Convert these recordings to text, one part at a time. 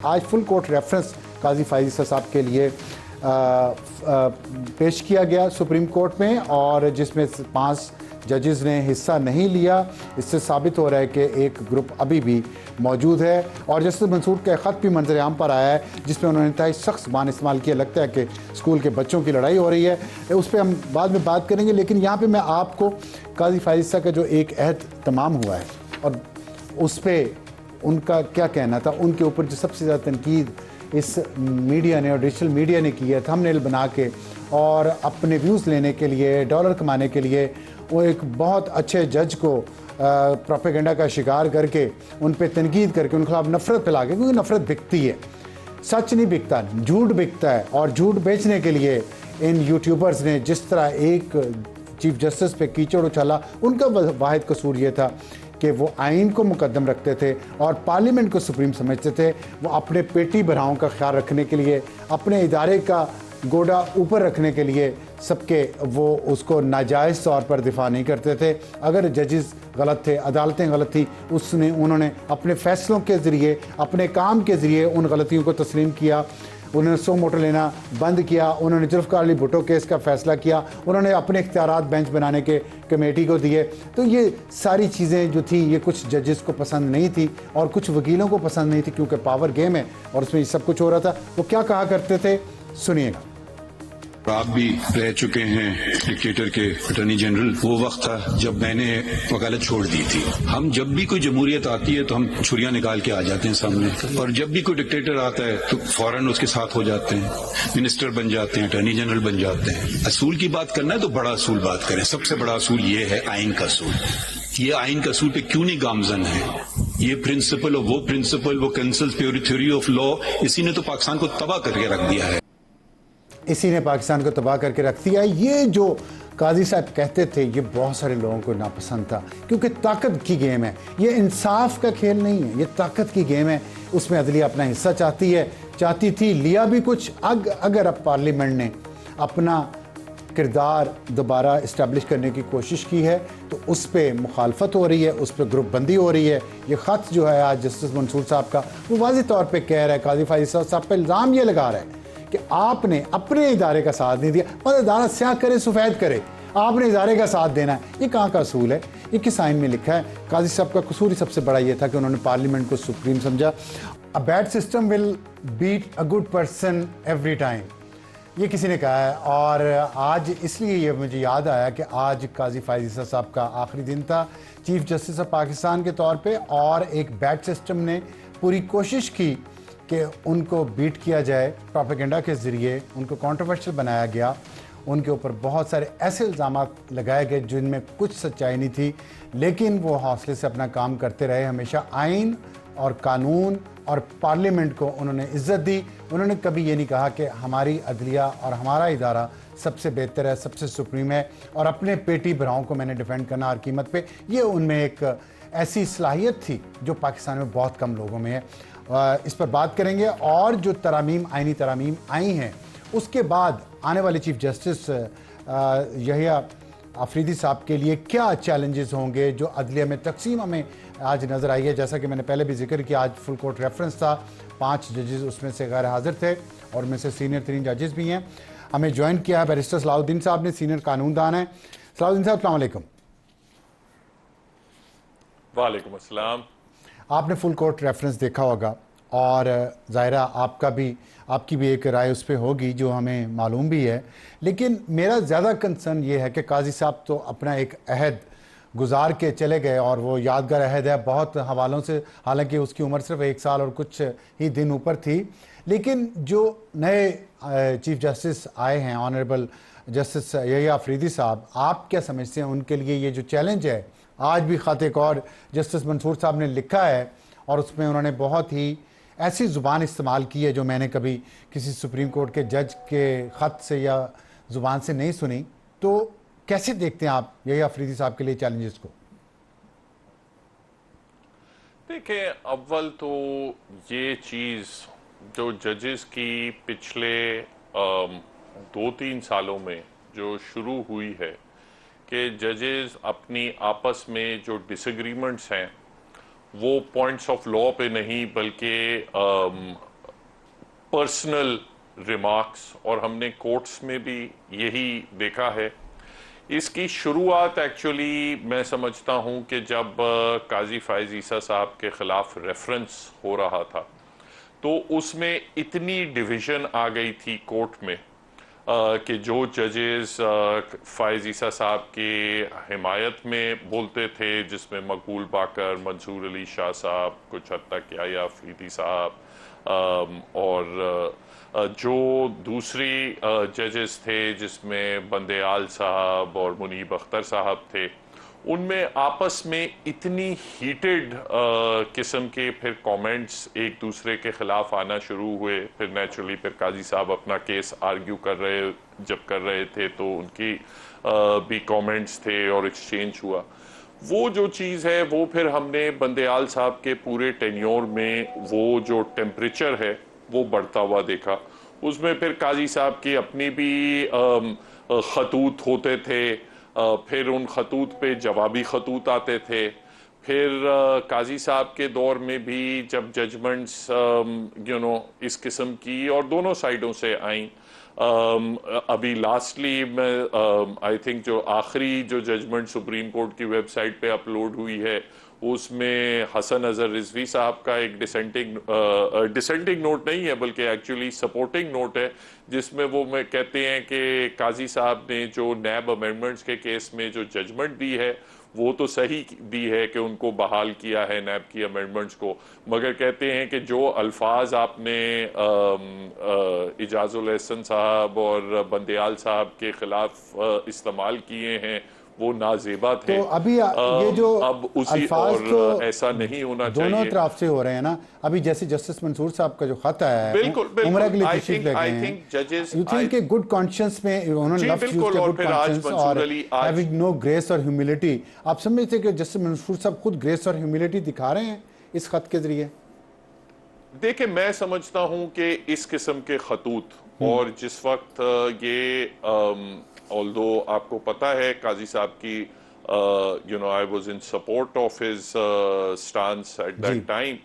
आज full court reference काजी फायज साहब के लिए पेश किया गया सुप्रीम कोर्ट में, और जिसमें 5 जजेस ने हिस्सा नहीं लिया। इससे साबित हो रहा है कि एक ग्रुप अभी भी मौजूद है। और जस्टिस मंसूर का ख़त भी मंजर आम पर आया है, जिसमें उन्होंने इंतहाई सख्त ज़बान इस्तेमाल किया। लगता है कि स्कूल के बच्चों की लड़ाई हो रही है, उस पर हम बाद में बात करेंगे। लेकिन यहाँ पर मैं आपको काजी फायज साहब का जो एक अहद तमाम हुआ है और उस पर उनका क्या कहना था, उनके ऊपर जो सबसे ज़्यादा तनकीद इस मीडिया ने और डिजिटल मीडिया ने की है, थंबनेल बना के और अपने व्यूज़ लेने के लिए, डॉलर कमाने के लिए, वो एक बहुत अच्छे जज को प्रोपेगेंडा का शिकार करके उन पे तनकीद करके उनके खिलाफ नफ़रत फैला के, क्योंकि नफ़रत बिकती है, सच नहीं बिकता, झूठ बिकता है। और झूठ बेचने के लिए इन यूट्यूबर्स ने जिस तरह एक चीफ जस्टिस पे कीचड़ उछाला, उनका वाहिद कसूर ये था कि वो आइन को मुकद्दम रखते थे और पार्लियामेंट को सुप्रीम समझते थे। वो अपने पेटी भराओं का ख्याल रखने के लिए, अपने इदारे का गोडा ऊपर रखने के लिए सबके वो उसको नाजायज़ तौर पर दिफा नहीं करते थे। अगर जजेस गलत थे, अदालतें गलत थी, उन्होंने अपने फ़ैसलों के ज़रिए, अपने काम के ज़रिए उन गलतियों को तस्लीम किया। उन्होंने सो मोटर लेना बंद किया, उन्होंने जुल्फ़िकार अली भुट्टो केस का फ़ैसला किया, उन्होंने अपने इख्तियारात बेंच बनाने के कमेटी को दिए। तो ये सारी चीज़ें जो थी, ये कुछ जजेस को पसंद नहीं थी और कुछ वकीलों को पसंद नहीं थी, क्योंकि पावर गेम है और उसमें ये सब कुछ हो रहा था। वो क्या कहा करते थे, सुनिएगा। आप भी रह चुके हैं डिक्टेटर के अटॉर्नी जनरल। वो वक्त था जब मैंने वकालत छोड़ दी थी। हम जब भी कोई जमहूरियत आती है तो हम छुरियां निकाल के आ जाते हैं सामने, और जब भी कोई डिक्टेटर आता है तो फौरन उसके साथ हो जाते हैं, मिनिस्टर बन जाते हैं, अटॉर्नी जनरल बन जाते हैं। असूल की बात करना है तो बड़ा असूल बात करें। सबसे बड़ा असूल ये है आइन का असूल। ये आइन का असूल पे क्यों नहीं गामजन है? ये प्रिंसिपल और वो प्रिंसिपल, वो कैंसल थ्योरी ऑफ लॉ, इसी ने तो पाकिस्तान को तबाह करके रख दिया है। इसी ने पाकिस्तान को तबाह करके रख दिया। ये जो काजी साहब कहते थे, ये बहुत सारे लोगों को नापसंद था, क्योंकि ताकत की गेम है, ये इंसाफ का खेल नहीं है, ये ताकत की गेम है। उसमें अदलिया अपना हिस्सा चाहती थी, लिया भी कुछ। अगर अब पार्लियामेंट ने अपना किरदार दोबारा इस्टेब्लिश करने की कोशिश की है तो उस पर मुखालफत हो रही है, उस पर ग्रुप बंदी हो रही है। ये ख़त जो है आज जस्टिस मंसूर साहब का, वो वाज़ेह तौर पर कह रहा है, काजी फायज साहब पर इल्ज़ाम ये लगा रहा है कि आपने अपने इदारे का साथ नहीं दिया। और इदारा स्याह करे सफ़ेद करे, आपने इदारे का साथ देना है। ये कहाँ का असूल है? ये किस आइन में लिखा है? काजी साहब का कसूर ही सबसे बड़ा ये था कि उन्होंने पार्लियामेंट को सुप्रीम समझा। A bad system will beat a good person every time, ये किसी ने कहा है। और आज इसलिए ये मुझे याद आया कि आज काजी फायज साहब का आखिरी दिन था चीफ जस्टिस ऑफ पाकिस्तान के तौर पे, और एक बैड सिस्टम ने पूरी कोशिश की कि उनको बीट किया जाए, प्रोपेगेंडा के ज़रिए उनको कंट्रोवर्शियल बनाया गया। उनके ऊपर बहुत सारे ऐसे इल्ज़ाम लगाए गए जिनमें कुछ सच्चाई नहीं थी, लेकिन वो हौसले से अपना काम करते रहे। हमेशा आइन और कानून और पार्लियामेंट को उन्होंने इज़्ज़त दी। उन्होंने कभी ये नहीं कहा कि हमारी अदलिया और हमारा इदारा सबसे बेहतर है, सबसे सुप्रीम है, और अपने पेटी भराओं को मैंने डिफेंड करना हर कीमत पे। ये उनमें एक ऐसी सलाहियत थी जो पाकिस्तान में बहुत कम लोगों में है। इस पर बात करेंगे। और जो आइनी तरामीम आई हैं, उसके बाद आने वाले चीफ जस्टिस यहिया अफरीदी साहब के लिए क्या चैलेंजेस होंगे, जो अदलिया में तकसीम हमें आज नज़र आई है। जैसा कि मैंने पहले भी जिक्र किया, आज फुल कोर्ट रेफरेंस था, 5 जजेस उसमें से गैर हाजिर थे और उनमें से सीनियर 3 जजेस भी हैं। हमें ज्वाइन किया है बैरिस्टर सलाहुद्दीन साहब ने, सीनियर कानूनदान है। सलाहुद्दीन साहब अस्सलाम वालेकुम। वालेकुम अस्सलाम। आपने फुल कोर्ट रेफरेंस देखा होगा और ज़ाहिरा आपकी भी एक राय उस पर होगी जो हमें मालूम भी है। लेकिन मेरा ज़्यादा कंसर्न ये है कि काजी साहब तो अपना एक अहद गुजार के चले गए, और वो यादगार अहद है बहुत हवालों से, हालांकि उसकी उम्र सिर्फ 1 साल और कुछ ही दिन ऊपर थी। लेकिन जो नए चीफ जस्टिस आए हैं, ऑनरेबल जस्टिस यहिया अफरीदी साहब, आप क्या समझते हैं उनके लिए ये जो चैलेंज है? आज भी ख़त एक और जस्टिस मंसूर साहब ने लिखा है और उसमें उन्होंने बहुत ही ऐसी ज़ुबान इस्तेमाल की है जो मैंने कभी किसी सुप्रीम कोर्ट के जज के ख़त से या ज़ुबान से नहीं सुनी। तो कैसे देखते हैं आप यही अफरीदी साहब के लिए चैलेंजेस को? देखिए, अव्वल तो ये चीज़ जो जजेस की पिछले 2-3 सालों में जो शुरू हुई है कि जजेस अपनी आपस में जो डिसएग्रीमेंट्स हैं वो पॉइंट्स ऑफ लॉ पे नहीं बल्कि पर्सनल रिमार्क्स, और हमने कोर्ट्स में भी यही देखा है। इसकी शुरुआत एक्चुअली मैं समझता हूं कि जब काजी फायज ईसा साहब के खिलाफ रेफरेंस हो रहा था तो उसमें इतनी डिवीजन आ गई थी कोर्ट में कि जो जजेस फायज ईसा साहब की हिमायत में बोलते थे, जिसमें मकबूल बाकर, मंसूर अली शाह साहब, कुछ हद तक याया अफरीदी साहब, और जो दूसरी जजेस थे जिसमें बंदेयाल साहब और मुनीब अख्तर साहब थे, उनमें आपस में इतनी हीटेड किस्म के फिर कमेंट्स एक दूसरे के खिलाफ आना शुरू हुए। फिर नेचुरली फिर काजी साहब अपना केस आर्ग्यू कर रहे थे तो उनकी भी कमेंट्स थे और एक्सचेंज हुआ। वो जो चीज़ है वो फिर हमने बंदेयाल साहब के पूरे टेन्योर में वो जो टेम्परेचर है वो बढ़ता हुआ देखा। उसमें फिर काजी साहब की अपनी भी खतूत होते थे, फिर उन खतूत पे जवाबी खतूत आते थे। फिर काजी साहब के दौर में भी जब जजमेंट्स इस किस्म की और दोनों साइडों से आई, अभी लास्टली मैं आई थिंक जो आखिरी जो जजमेंट सुप्रीम कोर्ट की वेबसाइट पे अपलोड हुई है उसमें हसन अजहर रिजवी साहब का एक डिसेंटिंग नोट नहीं है बल्कि एक्चुअली सपोर्टिंग नोट है, जिसमें वो मैं कहते हैं कि काजी साहब ने जो नैब अमेंडमेंट्स के केस में जो जजमेंट दी है वो तो सही दी है कि उनको बहाल किया है नैब की अमेंडमेंट्स को, मगर कहते हैं कि जो अल्फाज आपने इजाजुल एहसन साहब और बंदेयाल साहब के खिलाफ इस्तेमाल किए हैं वो नाजेबा थे। तो अभी ये जो अब उसी अल्फाज और तो ऐसा नहीं होना दोनों चाहिए। तरफ से हो रहे हैं ना। अभी जैसे जस्टिस मंसूर साहब का जो खत आया है, बिल्कुल, बिल्कुल। उम्र के लिए I तशरीफ think- ले I गए think judges- हैं। यू थिंक कि गुड कॉन्शियंस में उन्होंने जी, लफ्ज़ यूज़ बिल्कुल, किया, और गुड फिर आज कॉन्शियंस मंसूर और अली आज- हैविंग नो ग्रेस और ह्यूमिलिटी। आप समझते हैं कि जस्टिस मंसूर साहब खुद ग्रेस और ह्यूमिलिटी दिखा रहे हैं इस खत के जरिए? देखिए, मैं समझता हूं कि इस किस्म के खतूत और जिस वक्त ये ऑल्दो आपको पता है काजी साहब की I was in support of his stance at that time,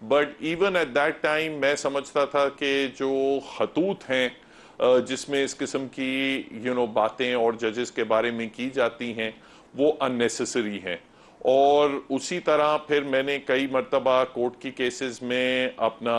but even at that time मैं समझता था कि जो खतूत हैं जिसमें इस किस्म की बातें और जजेस के बारे में की जाती हैं वो अननेसेसरी हैं। और उसी तरह फिर मैंने कई मरतबा कोर्ट की केसेस में अपना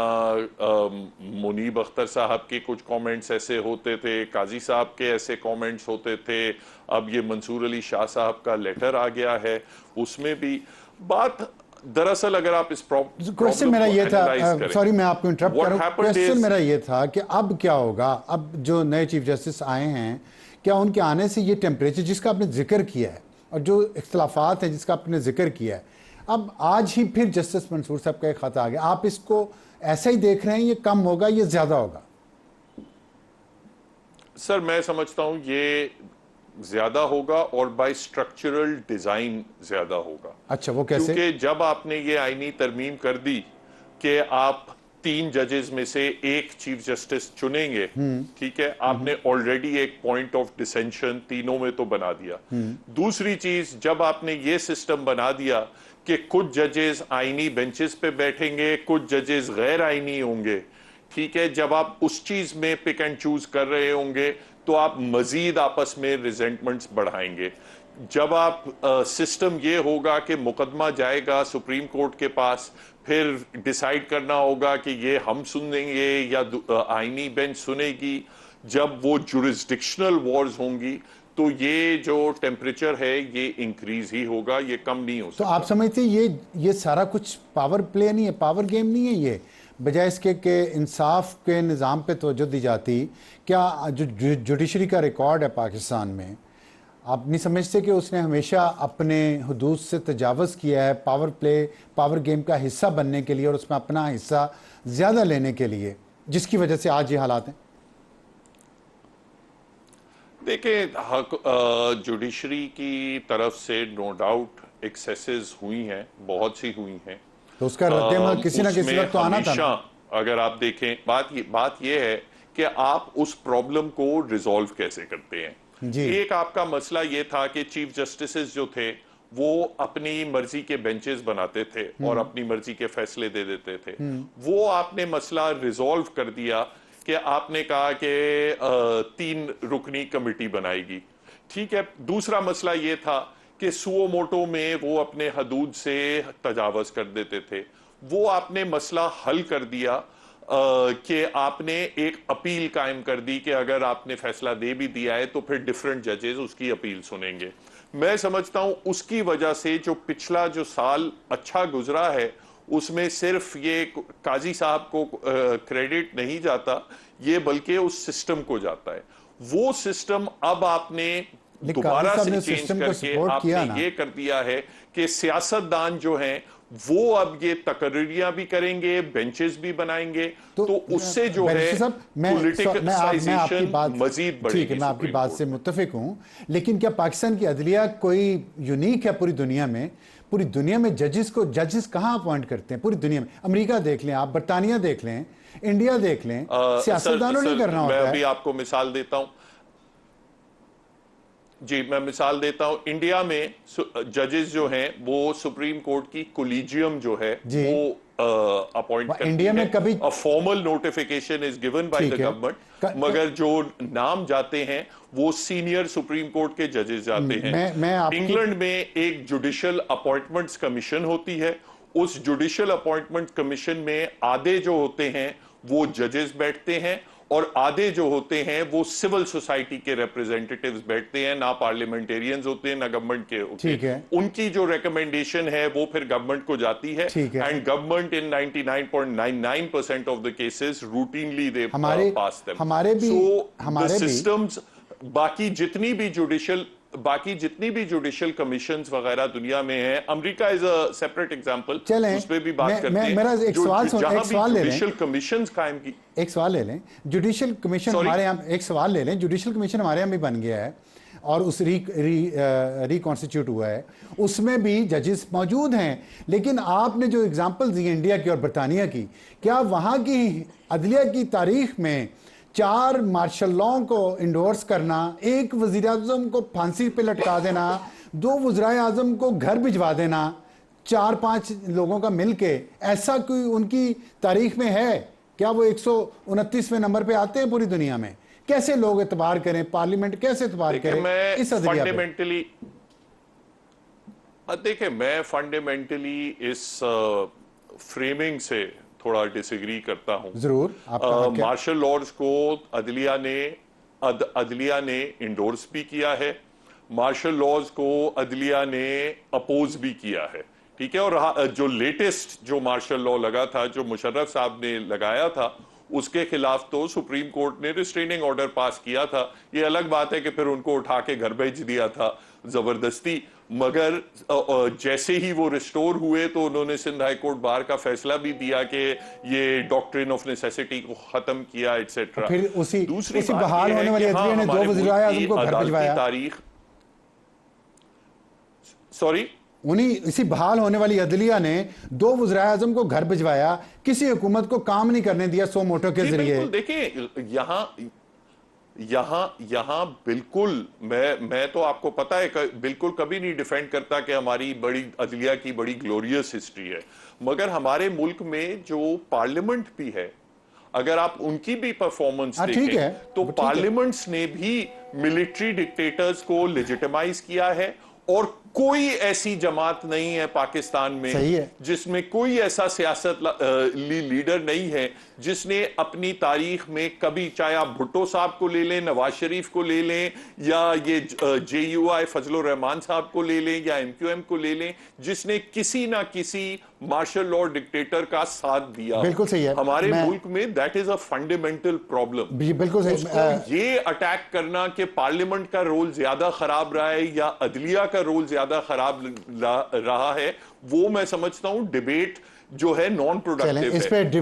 मुनीब अख्तर साहब के कुछ कमेंट्स ऐसे होते थे, काजी साहब के ऐसे कमेंट्स होते थे, अब ये मंसूर अली शाह साहब का लेटर आ गया है उसमें भी बात। दरअसल अगर आप इस क्वेश्चन मेरा ये था, सॉरी मैं आपको इंटरप्ट कर रहा हूं, क्वेश्चन मेरा ये था कि अब क्या होगा, अब जो नए चीफ जस्टिस आए हैं क्या उनके आने से ये टेम्परेचर जिसका आपने जिक्र किया है और जो इख्तलाफात हैं जिसका आपने जिक्र किया है, अब आज ही फिर जस्टिस मंसूर साहब का एक खत आ गया, आप इसको ऐसा ही देख रहे हैं, ये कम होगा ये ज्यादा होगा? सर मैं समझता हूं ये ज्यादा होगा और बाय स्ट्रक्चरल डिजाइन ज्यादा होगा। अच्छा, वो कैसे? क्योंकि जब आपने ये आईनी तरमीम कर दी कि आप 3 जजेस में से एक चीफ जस्टिस चुनेंगे, ठीक है, आपने ऑलरेडी एक पॉइंट ऑफ डिसेंशन तीनों में तो बना दिया। दूसरी चीज, जब आपने ये सिस्टम बना दिया कि कुछ जजेस आईनी बेंचेस पे बैठेंगे, कुछ जजेस गैर आईनी होंगे, ठीक है, जब आप उस चीज में पिक एंड चूज कर रहे होंगे तो आप मजीद आपस में रिजेंटमेंट्स बढ़ाएंगे। जब आप सिस्टम ये होगा कि मुकदमा जाएगा सुप्रीम कोर्ट के पास, फिर डिसाइड करना होगा कि ये हम सुनेंगे या आईनी बेंच सुनेगी, जब वो जुरिस्डिक्शनल वॉर्स होंगी तो ये जो टेम्परेचर है ये इंक्रीज ही होगा, ये कम नहीं हो सकता। तो आप समझते ये सारा कुछ पावर प्ले नहीं है, पावर गेम नहीं है, ये बजाय इसके कि इंसाफ के निज़ाम पे तवज्जो दी जाती? क्या जो जुडिशरी का रिकॉर्ड है पाकिस्तान में, आप नहीं समझते कि उसने हमेशा अपने हुदूद से तजावज़ किया है पावर प्ले, पावर गेम का हिस्सा बनने के लिए और उसमें अपना हिस्सा ज़्यादा लेने के लिए, जिसकी वजह से आज ये हालात हैं? देखिए, जुडिशरी की तरफ से नो डाउट एक्सेसेस हुई हैं, बहुत सी हुई हैं, तो उसका रद्द किसी ना किसी वक्त तो आना था ना। अगर आप देखें, बात ये है कि आप उस प्रॉब्लम को रिजॉल्व कैसे करते हैं। जी। एक आपका मसला ये था कि चीफ जस्टिस जो थे वो अपनी मर्जी के बेंचेस बनाते थे और अपनी मर्जी के फैसले दे देते थे। वो आपने मसला रिजॉल्व कर दिया कि आपने कहा कि 3 रुकनी कमेटी बनाएगी, ठीक है। दूसरा मसला ये था कि सुओ मोटो में वो अपने हदूद से तजावज कर देते थे। वो आपने मसला हल कर दिया कि आपने एक अपील कायम कर दी कि अगर आपने फैसला दे भी दिया है तो फिर डिफरेंट जजेस उसकी अपील सुनेंगे। मैं समझता हूं उसकी वजह से जो पिछला जो साल अच्छा गुजरा है उसमें सिर्फ ये काजी साहब को क्रेडिट नहीं जाता, ये बल्कि उस सिस्टम को जाता है। वो सिस्टम अब आपने दोबारा से चेंज करके आपने ये कर दिया है कि सियासतदान जो हैं वो अब ये तकरीरियां भी करेंगे, बेंचेस भी बनाएंगे, तो उससे जो है पॉलिटिकलाइजेशन मजीद बढ़ेगी। ठीक है, मैं आपकी बात से मुत्तफिक हूं, लेकिन क्या पाकिस्तान की अदलिया कोई यूनिक है पूरी दुनिया में? पूरी दुनिया में जजेस कहां अपॉइंट करते हैं? पूरी दुनिया में अमेरिका देख लें आप, बरतानिया देख लें, इंडिया देख लें, सियासतदानों ने करना होता है। मैं अभी आपको मिसाल देता हूं जी, मैं मिसाल देता हूं। इंडिया में जजेस जो हैं वो सुप्रीम कोर्ट की कोलिजियम जो है वो अपॉइंट करती है। इंडिया में कभी formal notification is given by the government, मगर जो नाम जाते हैं वो सीनियर सुप्रीम कोर्ट के जजेस जाते हैं। इंग्लैंड में एक जुडिशियल अपॉइंटमेंट्स कमीशन होती है। उस जुडिशियल अपॉइंटमेंट कमीशन में आधे जो होते हैं वो जजेस बैठते हैं और आधे जो होते हैं वो सिविल सोसाइटी के रिप्रेजेंटेटिव्स बैठते हैं, ना पार्लियामेंटेरियंस होते हैं ना गवर्नमेंट के होते हैं। उनकी जो रिकमेंडेशन है वो फिर गवर्नमेंट को जाती है and government in 99.99% of the cases routinely they pass them. हमारे सिस्टम्स बाकी जितनी भी जुडिशियल कमीशंस वगैरह दुनिया में है, America is a separate example, उस पे भी बात करते हैं। मेरा एक सवाल ले लें, जुडिशियल कमीशंस कायम की एक सवाल ले लें, जुडिशियल कमीशन हमारे यहाँ, एक सवाल ले लें, जुडिशियल कमीशन हमारे यहाँ भी बन गया है और उस रिकॉन्स्टिट्यूट हुआ है, उसमें भी जजेस मौजूद हैं। लेकिन आपने जो एग्जांपल दी इंडिया की और बरतानिया की, क्या वहाँ की अदलिया की तारीख में 4 मार्शल लॉ को इंडोर्स करना, एक वज़ीर आज़म को फांसी पे लटका देना, 2 वज़ीर आज़म को घर भिजवा देना, 4-5 लोगों का मिलके, ऐसा कोई उनकी तारीख में है क्या? वो 129वें नंबर पे आते हैं पूरी दुनिया में? कैसे लोग एतबार करें, पार्लियामेंट कैसे एतबार करें इस अदलिया पे? देखिए, मैं फंडामेंटली इस फ्रेमिंग से थोड़ा डिसएग्री करता हूं। जरूर। मार्शल लॉज को अदलिया ने इंडोर्स भी किया है, मार्शल लॉज को अदलिया ने अपोज भी किया है, ठीक है। और जो लेटेस्ट जो मार्शल लॉ लगा था, जो मुशर्रफ साहब ने लगाया था, उसके खिलाफ तो सुप्रीम कोर्ट ने रिस्ट्रेनिंग ऑर्डर पास किया था। ये अलग बात है कि फिर उनको उठा के घर भेज दिया था जबरदस्ती, मगर जैसे ही वो रिस्टोर हुए तो उन्होंने सिंध हाई कोर्ट बार का फैसला भी दिया कि ये डॉक्ट्रिन ऑफ नेसेसिटी को खत्म किया, एटसेट्रा। फिर दूसरी बहाल होने वाली अदलिया ने 2 वज़ीर आज़म को घर भिजवाया। तारीख सॉरी इसी बहाल होने वाली अदलिया ने 2 वज़ीर आज़म को घर भिजवाया, किसी हुकूमत को काम नहीं करने दिया सो मोटो के जरिए। देखिए, यहां बिल्कुल मैं तो आपको पता है बिल्कुल कभी नहीं डिफेंड करता कि हमारी बड़ी अदलिया की बड़ी ग्लोरियस हिस्ट्री है, मगर हमारे मुल्क में जो पार्लियामेंट भी है, अगर आप उनकी भी परफॉर्मेंस देखें तो पार्लियामेंट्स ने भी मिलिट्री डिक्टेटर्स को लेजिटिमाइज किया है और कोई ऐसी जमात नहीं है पाकिस्तान में जिसमें कोई ऐसा सियासत लीडर नहीं है जिसने अपनी तारीख में कभी, चाहे आप भुट्टो साहब को ले लें, नवाज शरीफ को ले लें, या ये JUI फजलुर रहमान साहब को ले लें, या MQM को ले लें, जिसने किसी ना किसी मार्शल लॉ डिक्टेटर का साथ दिया। बिल्कुल सही है। हमारे मुल्क में that is a fundamental problem. बिल्कुल सही। ये अटैक करना कि पार्लियामेंट का रोल ज्यादा खराब रहा है या अदलिया का रोल ज्यादा खराब रहा है, वो मैं समझता हूं डिबेट जो है नॉन प्रोडक्टिव है।